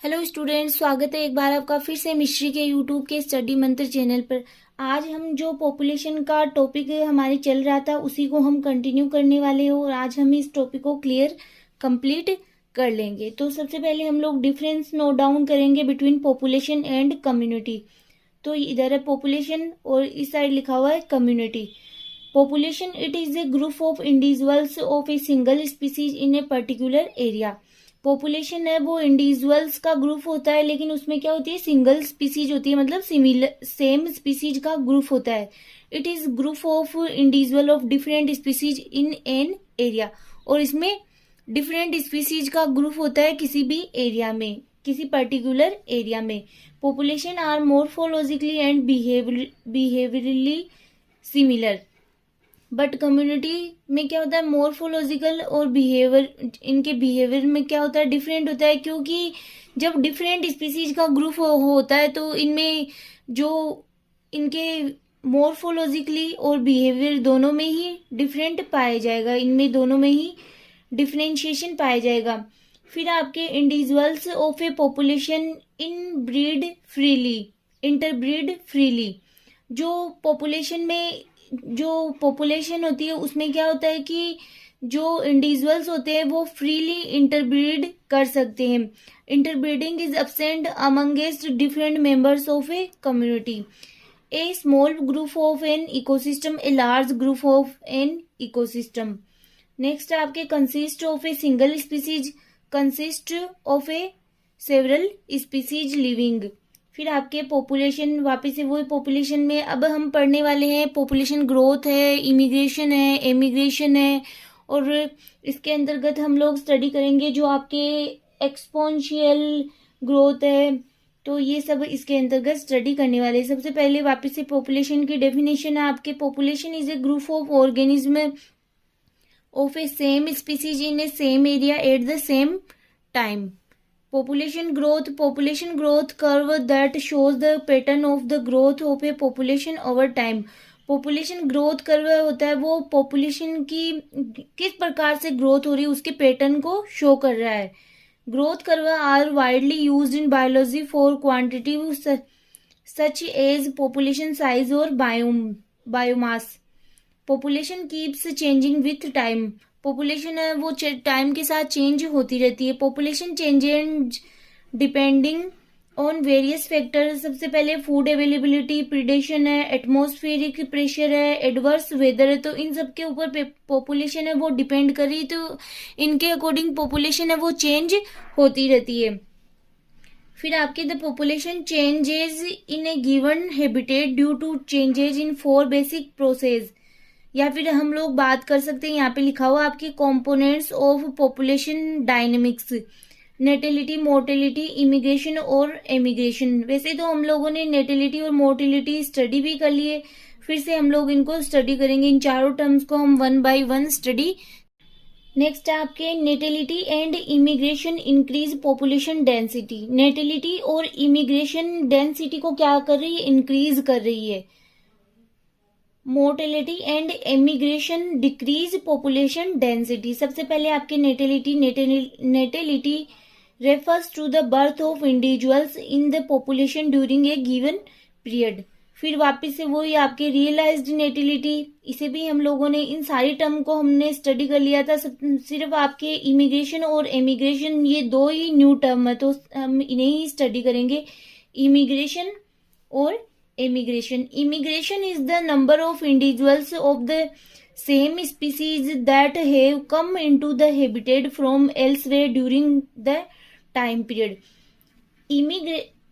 Hello students, स्वागत है एक बार आपका फिर से मिश्री के यूट्यूब के स्टडी मंत्र चैनल पर। आज हम जो पॉपुलेशन का टॉपिक हमारे चल रहा था उसी को हम कंटिन्यू करने वाले हो और आज हम इस टॉपिक को कंप्लीट कर लेंगे। तो सबसे पहले हम लोग डिफरेंस नोट डाउन करेंगे बिटवीन पॉपुलेशन एंड कम्युनिटी। तो इधर है पॉपुलेशन और इस साइड लिखा हुआ है community. Population it is a group of individuals of a single species in a particular area. Population है वो इंडिविजुअल्स का ग्रुप होता है, लेकिन उसमें क्या होती है, सिंगल स्पीसीज होती है, मतलब सिमिलर सेम स्पीसीज का ग्रुप होता है। It is group of individual of different species in an area. और इसमें डिफरेंट स्पीसीज का ग्रुप होता है किसी भी एरिया में, किसी पर्टिकुलर एरिया में। Population are morphologically and behaviourally similar, but community में क्या होता है, मोर्फोलॉजिकल और बिहेवियर, इनके बिहेवियर में क्या होता है, डिफरेंट होता है। क्योंकि जब डिफरेंट स्पीसीज का ग्रुप होता है तो इनमें जो इनके मोर्फोलॉजिकली और बिहेवियर दोनों में ही डिफरेंट पाया जाएगा, इनमें दोनों में ही डिफरेंशिएशन पाया जाएगा। फिर आपके individuals of A population inbreed freely, interbreed freely. जो पॉपुलेशन होती है उसमें क्या होता है कि जो इंडिविजुअल्स होते हैं वो फ्रीली इंटरब्रीड कर सकते हैं। Interbreeding is absent amongst different members of a community. A small group of an ecosystem, a large group of an ecosystem. Next आपके consist of a single species, consist of a several species living. फिर आपके population, वापस से वही population में अब हम पढ़ने वाले हैं पॉपुलेशन ग्रोथ है, इमिग्रेशन है, एमिग्रेशन है, और इसके अंतर्गत हम लोग स्टडी करेंगे जो आपके एक्सपोनेंशियल ग्रोथ है। तो ये सब इसके अंतर्गत स्टडी करने वाले हैं। सबसे पहले वापस से पॉपुलेशन की डेफिनेशन है आपके, population is a group of organism of A same species in A same area at the same time. Population growth curve that shows the pattern of the growth of a population over time। Population growth curve होता है वो population की किस प्रकार से growth हो रही है उसके पैटर्न को शो कर रहा है। Growth curve are widely used in biology for quantitative such as population size और biomass. Population keeps changing with time. Population है वो टाइम के साथ चेंज होती रहती है। Population changes depending on various factors. सबसे पहले फूड अवेलेबिलिटी, प्रीडेशन है, एटमॉस्फेरिक प्रेशर है, एडवर्स वेदर है। तो इन सब के ऊपर पॉपुलेशन है वो डिपेंड कर रही है, तो इनके अकॉर्डिंग पॉपुलेशन है वो चेंज होती रहती है। फिर आपके the population changes in a given habitat due to changes in 4 basic process. या फिर हम लोग बात कर सकते हैं, यहाँ पे लिखा हुआ आपके components of population dynamics, natality, mortality, immigration और एमिग्रेशन। वैसे तो हम लोगों ने नेटेलिटी और मोर्टेलिटी स्टडी भी कर लिए, फिर से हम लोग इनको स्टडी करेंगे। इन चारों टर्म्स को हम 1 बाय 1 स्टडी। नेक्स्ट आपके natality and immigration increase population density. Natality और इमिग्रेशन डेंसिटी को क्या कर रही है, इंक्रीज कर रही है। Mortality and emigration decrease population density. सबसे पहले आपके natality refers to the birth of individuals in the population during a given period. फिर वापस से वही आपके रियलाइज्ड नेटिलिटी, इसे भी हम लोगों ने, इन सारी टर्म को हमने स्टडी कर लिया था। सिर्फ आपके इमिग्रेशन और एमिग्रेशन ये 2 ही न्यू टर्म है, तो हम इन्हें ही स्टडी करेंगे, इमिग्रेशन और immigration। Immigration is the number of individuals of the same species that have come into the habitat from elsewhere during the time period।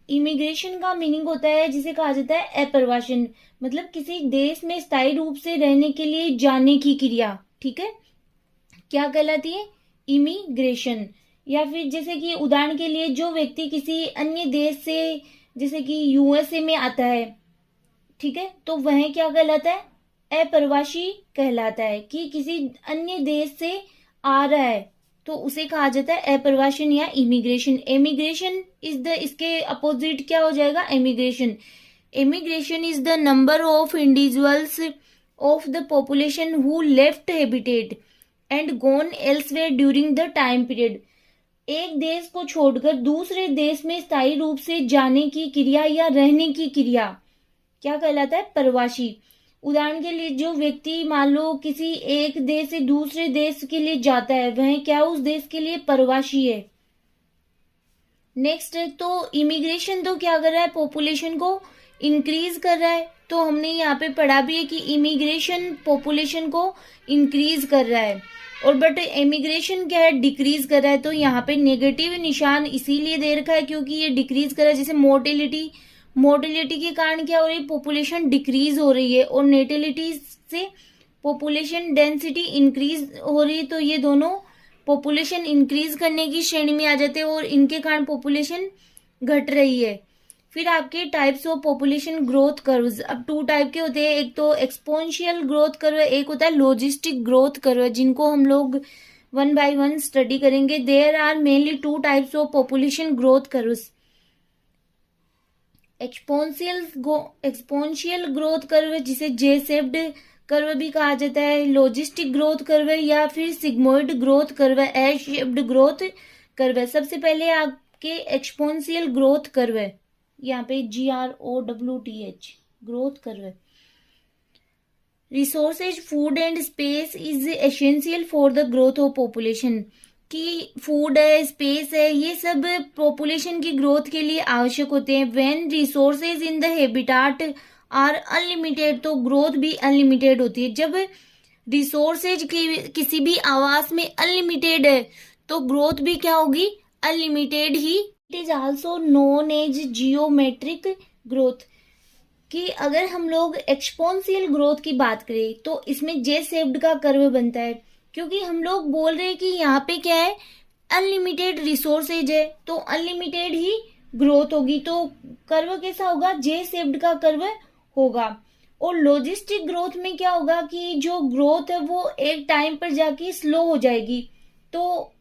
Immigration का मीनिंग होता है जिसे कहा जाता है अप्रवासन, मतलब किसी देश में स्थायी रूप से रहने के लिए जाने की क्रिया, ठीक है, क्या कहलाती है, इमिग्रेशन। या फिर जैसे कि उदाहरण के लिए जो व्यक्ति किसी अन्य देश से, जैसे कि यूएसए में आता है, ठीक है, तो वह क्या कहलाता है, अप्रवासी कहलाता है। कि किसी अन्य देश से आ रहा है तो उसे कहा जाता है अप्रवासन या इमिग्रेशन। एमिग्रेशन इज द, इसके अपोजिट क्या हो जाएगा, emigration. Emigration is the number of individuals of the population who left habitat and gone elsewhere during the time period. एक देश को छोड़कर दूसरे देश में स्थायी रूप से जाने की क्रिया या रहने की क्रिया क्या कहलाता है? प्रवासी। उदाहरण के लिए जो व्यक्ति मान लो किसी एक देश से दूसरे देश के लिए जाता है, वह क्या उस देश के लिए प्रवासी है। नेक्स्ट, तो इमिग्रेशन तो क्या कर रहा है? पॉपुलेशन को इंक्रीज कर रहा है। तो हमने यहाँ पे पढ़ा भी है कि इमिग्रेशन पॉपुलेशन को इंक्रीज कर रहा है, और बट इमिग्रेशन क्या है? डिक्रीज कर रहा है। तो यहाँ पे नेगेटिव निशान इसीलिए दे रखा है क्योंकि ये डिक्रीज कर रहा है। जैसे मोर्टेलिटी के कारण क्या हो रही है? पॉपुलेशन डिक्रीज हो रही है, और नेटेलिटी से पॉपुलेशन डेंसिटी इंक्रीज हो रही है। तो ये दोनों पॉपुलेशन इंक्रीज करने की श्रेणी में आ जाते हैं, और इनके कारण पॉपुलेशन घट रही है। फिर आपके types of population growth curves, अब 2 टाइप के होते हैं। एक तो एक्सपोनेंशियल ग्रोथ कर्व, एक होता है लॉजिस्टिक ग्रोथ कर्व, जिनको हम लोग 1 by 1 स्टडी करेंगे। There are mainly 2 types of population growth curves, exponential growth curve जिसे जे शेप्ड कर्व भी कहा जाता है, लॉजिस्टिक ग्रोथ कर्व या फिर sigmoid growth curve, S shaped growth curve. सबसे पहले आपके एक्सपोनेंशियल ग्रोथ कर्व, यहाँ पे GROWTH growth curve. Resources, food and space is essential for the growth of population, कि फूड है, स्पेस है, ये सब पॉपुलेशन की ग्रोथ के लिए आवश्यक होते हैं। When resources in the habitat are unlimited, तो ग्रोथ भी अनलिमिटेड होती है। जब रिसोर्सेज किसी भी आवास में अनलिमिटेड है तो ग्रोथ भी क्या होगी? अनलिमिटेड ही। It is also known as geometric growth, कि अगर हम लोग एक्सपोनेंशियल ग्रोथ की बात करें तो इसमें जे शेप्ड का कर्व बनता है, क्योंकि हम लोग बोल रहे हैं कि यहाँ पे क्या है? अनलिमिटेड रिसोर्सेज है, तो अनलिमिटेड ही ग्रोथ होगी। तो कर्व कैसा होगा? जे शेप्ड का कर्व होगा। और लॉजिस्टिक ग्रोथ में क्या होगा कि जो ग्रोथ है वो एक टाइम पर जाके स्लो हो जाएगी। तो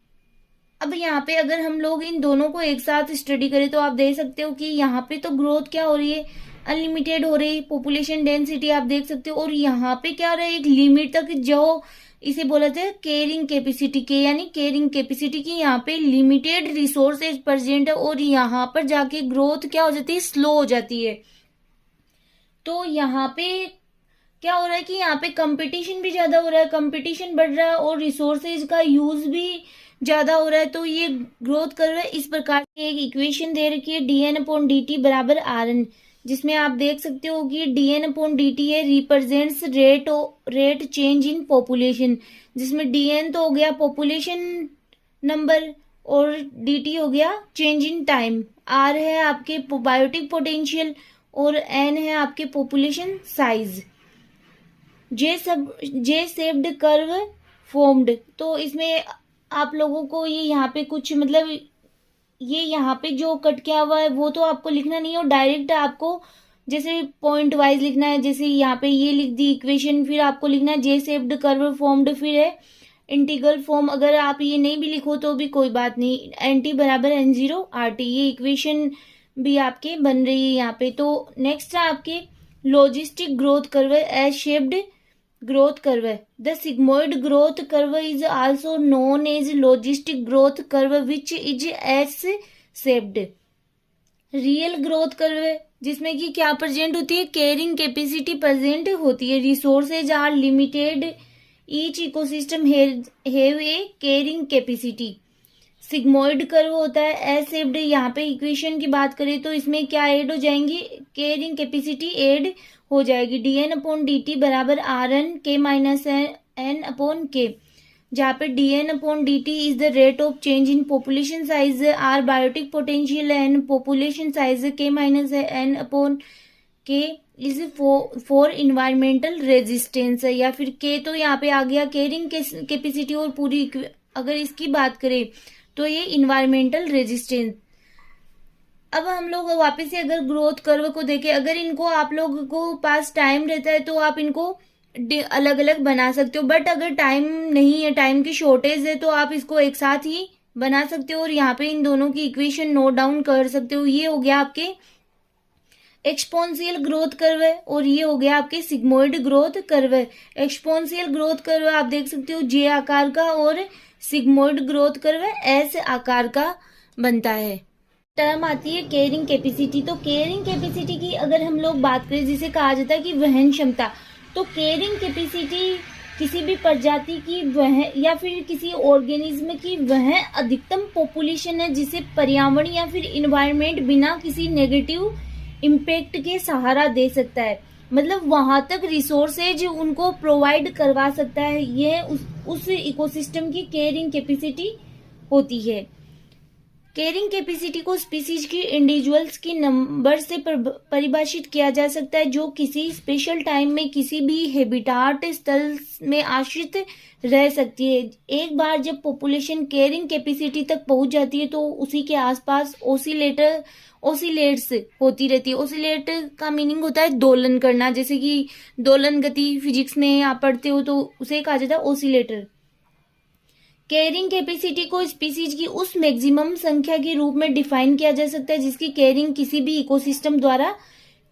अब यहाँ पे अगर हम लोग इन दोनों को एक साथ स्टडी करें तो आप देख सकते हो कि यहाँ पे तो ग्रोथ क्या हो रही है? अनलिमिटेड हो रही है, पॉपुलेशन डेंसिटी आप देख सकते हो। और यहाँ पे क्या हो रहा है? एक लिमिट तक, जो इसे बोला जाता है कैरिंग कैपेसिटी के, यानी कैरिंग कैपेसिटी की यहाँ पे लिमिटेड रिसोर्सेज प्रेजेंट है, और यहाँ पर जाके ग्रोथ क्या हो जाती है? स्लो हो जाती है। तो यहाँ पे क्या हो रहा है कि यहाँ पे कंपटीशन भी ज्यादा हो रहा है, कंपटीशन बढ़ रहा है, और रिसोर्सेज का यूज भी ज्यादा हो रहा है। तो ये ग्रोथ कर रहा है। इस प्रकार की एक इक्वेशन दे रखी है dN/dt बराबर Rn, जिसमें आप देख सकते हो कि dN/dt है represents rate change in population, जिसमें dN तो हो गया पॉपुलेशन नंबर और dt हो गया चेंज इन टाइम, R है आपके बायोटिक पोटेंशियल, और n है आपके पॉपुलेशन साइज। जे शेप्ड कर्व फॉर्म्ड, तो इसमें आप लोगों को ये यहाँ पे कुछ मतलब ये यहाँ पे जो कट किया हुआ है वो तो आपको लिखना नहीं है, और डायरेक्ट आपको जैसे पॉइंट वाइज लिखना है। जैसे यहाँ पे ये लिख दी इक्वेशन, फिर आपको लिखना है जे शेप्ड कर्व फॉर्म्ड, फिर है इंटीग्रल फॉर्म। अगर आप ये नहीं भी लिखो तो भी कोई बात नहीं, NT बराबर N0 RT, ये इक्वेशन भी आपके बन रही है यहाँ पे। तो नेक्स्ट है आपके logistic growth curve, S shaped growth curve. The sigmoid growth curve is also known as logistic growth curve which is S shaped. Real growth curve जिसमें कि क्या प्रेजेंट होती है? कैरिंग कैपेसिटी प्रेजेंट होती है। Resources are limited, each ecosystem have a carrying capacity. Sigmoid curve होता है S shaped. यहाँ पे इक्वेशन की बात करें तो इसमें क्या ऐड हो जाएंगी? कैरिंग कैपेसिटी ऐड हो जाएगी। dN/dt बराबर Rn k माइनस n/k, जहाँ पे dN/dt is the rate of change in population size, R biotic potential, n population size, k minus n/k is for environmental resistance, या फिर k तो यहाँ पे आ गया कैरिंग कैपेसिटी, और पूरी अगर इसकी बात करें तो ये इन्वायरमेंटल रेजिस्टेंस। अब हम लोग वापस से अगर ग्रोथ कर्व को देखें, अगर इनको आप लोगों को पास टाइम रहता है तो आप इनको अलग अलग बना सकते हो, बट अगर टाइम नहीं है, टाइम की शॉर्टेज है, तो आप इसको एक साथ ही बना सकते हो। और यहाँ पे इन दोनों की इक्वेशन नोट डाउन कर सकते हो। ये हो गया आपके एक्सपोनेंशियल ग्रोथ कर्व है, और ये हो गया आपके सिग्मोइड ग्रोथ कर्व है। एक्सपोनेंशियल ग्रोथ कर्व आप देख सकते हो जे आकार का, और सिग्मोइड ग्रोथ कर्व एस आकार का बनता है। टर्म आती है कैरिंग कैपेसिटी। तो कैरिंग कैपेसिटी की अगर हम लोग बात करें, जिसे कहा जाता है कि वहन क्षमता, तो कैरिंग कैपेसिटी किसी भी प्रजाति की वह या फिर किसी ऑर्गेनिज्म की वह अधिकतम पॉपुलेशन है जिसे पर्यावरण या फिर इन्वायरमेंट बिना किसी नेगेटिव इम्पैक्ट के सहारा दे सकता है। मतलब वहां तक रिसोर्सेज उनको प्रोवाइड करवा सकता है, यह उस इकोसिस्टम की कैरिंग कैपेसिटी होती है। कैरिंग कैपेसिटी को स्पीसीज की इंडिविजुअल्स की नंबर से परिभाषित किया जा सकता है जो किसी स्पेशल टाइम में किसी भी हैबिटाट स्थल में आश्रित रह सकती है। एक बार जब पॉपुलेशन कैरिंग कैपेसिटी तक पहुंच जाती है तो उसी के आसपास ओसिलेट्स होती रहती है। ओसिलेट का मीनिंग होता है दोलन करना, जैसे कि दोलन गति फिजिक्स में आप पढ़ते हो तो उसे कहा जाता है ओसिलेटर। कैरिंग कैपेसिटी को स्पीसीज की उस मैक्सिमम संख्या के रूप में डिफाइन किया जा सकता है जिसकी कैरिंग किसी भी इकोसिस्टम द्वारा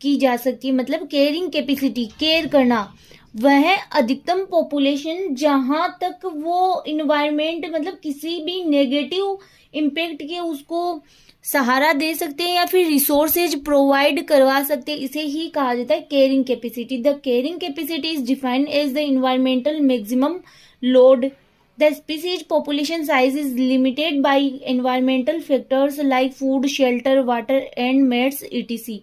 की जा सकती है। मतलब कैरिंग कैपेसिटी, केयर करना, वह अधिकतम पॉपुलेशन जहां तक वो इन्वायरमेंट मतलब किसी भी नेगेटिव इम्पैक्ट के उसको सहारा दे सकते हैं या फिर रिसोर्सेज प्रोवाइड करवा सकते हैं, इसे ही कहा जाता है carrying capacity. The carrying capacity is defined as the environmental maximum load. The species population size is limited by environmental factors like food, shelter, water and mates etc.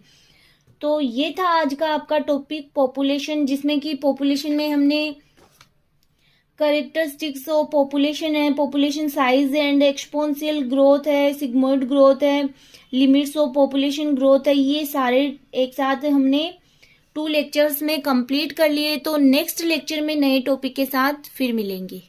तो ये था आज का आपका टॉपिक पॉपुलेशन, जिसमें कि पॉपुलेशन में हमने कैरेक्टरिस्टिक्स ऑफ पॉपुलेशन है, population size and exponential growth है, सिग्मोइड ग्रोथ है, लिमिट्स ऑफ पॉपुलेशन ग्रोथ है, ये सारे एक साथ हमने 2 लेक्चर्स में कंप्लीट कर लिए। तो नेक्स्ट लेक्चर में नए टॉपिक के साथ फिर मिलेंगे।